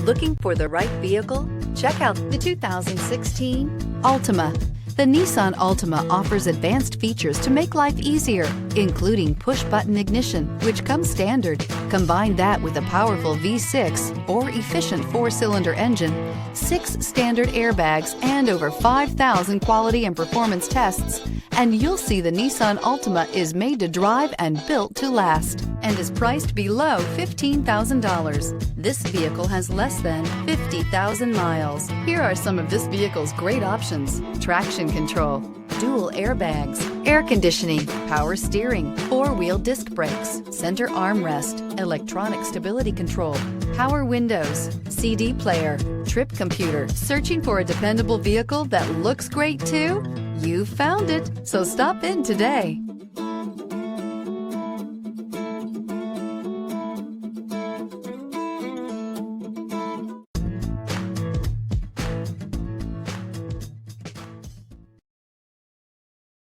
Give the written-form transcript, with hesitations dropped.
Looking for the right vehicle? Check out the 2016 Altima. The Nissan Altima offers advanced features to make life easier, including push-button ignition, which comes standard. Combine that with a powerful V6 or efficient 4-cylinder engine, 6 standard airbags, and over 5,000 quality and performance tests, and you'll see the Nissan Altima is made to drive and built to last, and is priced below $15,000. This vehicle has less than 50,000 miles. Here are some of this vehicle's great options: traction control, dual airbags, air conditioning, power steering, 4-wheel disc brakes, center armrest, electronic stability control, power windows, CD player, trip computer. Searching for a dependable vehicle that looks great too? You found it, so stop in today.